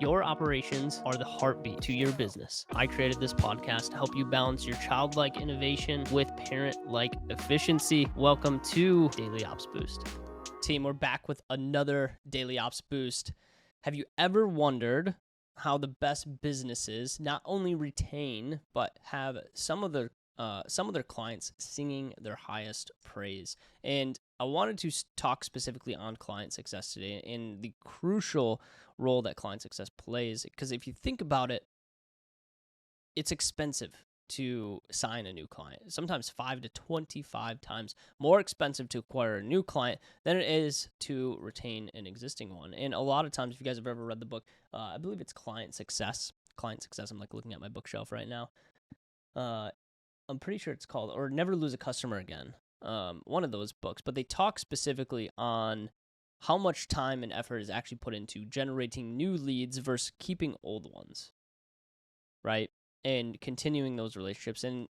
Your operations are the heartbeat to your business. I created this podcast to help you balance your childlike innovation with parent-like efficiency. Welcome to Daily Ops Boost. Team, we're back with another Daily Ops Boost. Have you ever wondered how the best businesses not only retain, but have some of their clients singing their highest praise? And I wanted to talk specifically on client success today and the crucial role that client success plays. Because if you think about it, it's expensive to sign a new client. Sometimes 5 to 25 times more expensive to acquire a new client than it is to retain an existing one. And a lot of times, if you guys have ever read the book, I believe it's Client Success. Client Success. I'm like looking at my bookshelf right now. I'm pretty sure it's called, or Never Lose a Customer Again. One of those books, but they talk specifically on how much time and effort is actually put into generating new leads versus keeping old ones, right? And continuing those relationships. And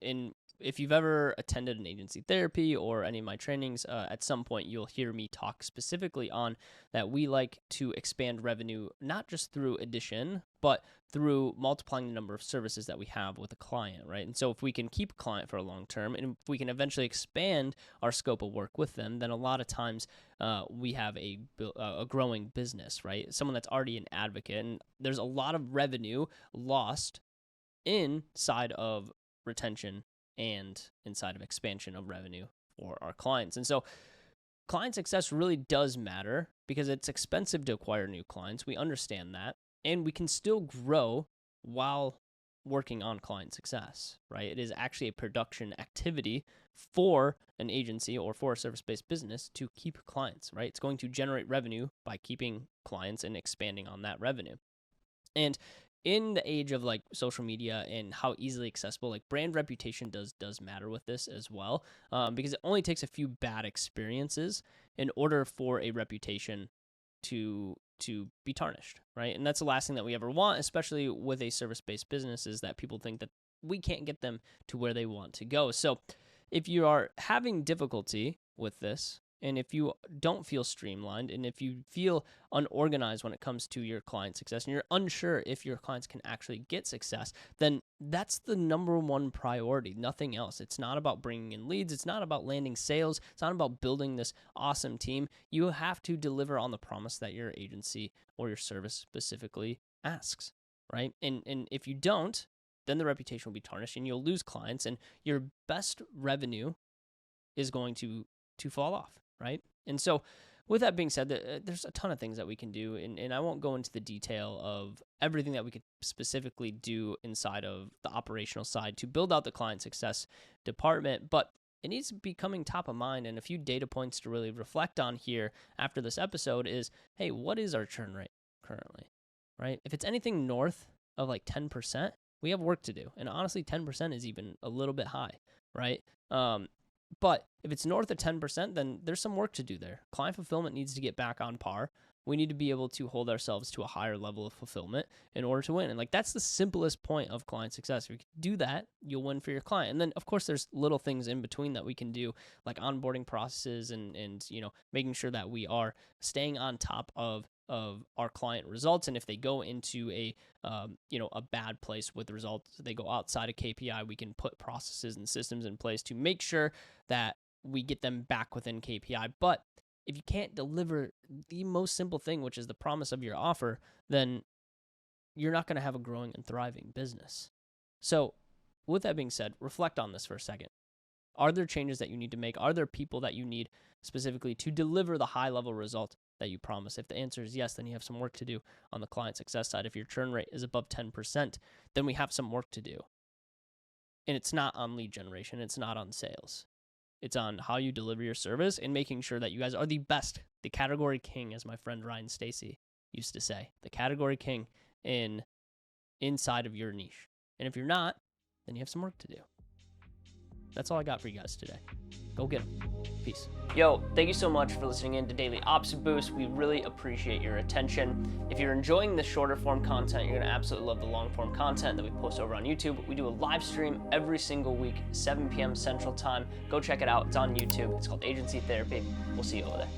if you've ever attended an agency therapy or any of my trainings, at some point you'll hear me talk specifically on that we like to expand revenue, not just through addition, but through multiplying the number of services that we have with a client, right? And so if we can keep a client for a long term and if we can eventually expand our scope of work with them, then a lot of times we have a growing business, right? Someone that's already an advocate, and there's a lot of revenue lost inside of retention and inside of expansion of revenue for our clients. And so client success really does matter because it's expensive to acquire new clients. We understand that. And we can still grow while working on client success, right? It is actually a production activity for an agency or for a service-based business to keep clients, right? It's going to generate revenue by keeping clients and expanding on that revenue. And in the age of like social media and how easily accessible, like brand reputation does matter with this as well, because it only takes a few bad experiences in order for a reputation to be tarnished, right? And that's the last thing that we ever want, especially with a service-based business, is that people think that we can't get them to where they want to go. So if you are having difficulty with this, and if you don't feel streamlined, and if you feel unorganized when it comes to your client success, and you're unsure if your clients can actually get success, then that's the number one priority, nothing else. It's not about bringing in leads. It's not about landing sales. It's not about building this awesome team. You have to deliver on the promise that your agency or your service specifically asks, right? And if you don't, then the reputation will be tarnished and you'll lose clients, and your best revenue is going to fall off, right? And so with that being said, there's a ton of things that we can do, and I won't go into the detail of everything that we could specifically do inside of the operational side to build out the client success department, but it needs to be coming top of mind. And a few data points to really reflect on here after this episode is, hey, what is our churn rate currently, right? If it's anything north of like 10%, we have work to do. And honestly, 10% is even a little bit high, right? But if it's north of 10%, then there's some work to do there. Client fulfillment needs to get back on par. We need to be able to hold ourselves to a higher level of fulfillment in order to win. And like that's the simplest point of client success. If you can do that, you'll win for your client. And then of course there's little things in between that we can do, like onboarding processes and making sure that we are staying on top of our client results. And if they go into a bad place with results, they go outside of KPI, we can put processes and systems in place to make sure that we get them back within KPI. But if you can't deliver the most simple thing, which is the promise of your offer, then you're not going to have a growing and thriving business. So with that being said, reflect on this for a second. Are there changes that you need to make? Are there people that you need specifically to deliver the high level result that you promise? If the answer is yes, then you have some work to do on the client success side. If your churn rate is above 10%, then we have some work to do. And it's not on lead generation. It's not on sales. It's on how you deliver your service and making sure that you guys are the best, the category king, as my friend Ryan Stacy used to say, the category king inside of your niche. And if you're not, then you have some work to do. That's all I got for you guys today. Go get them. Peace. Yo, thank you so much for listening in to Daily Ops Boost. We really appreciate your attention. If you're enjoying the shorter form content, you're going to absolutely love the long form content that we post over on YouTube. We do a live stream every single week, 7 p.m. Central Time. Go check it out. It's on YouTube. It's called Agency Therapy. We'll see you over there.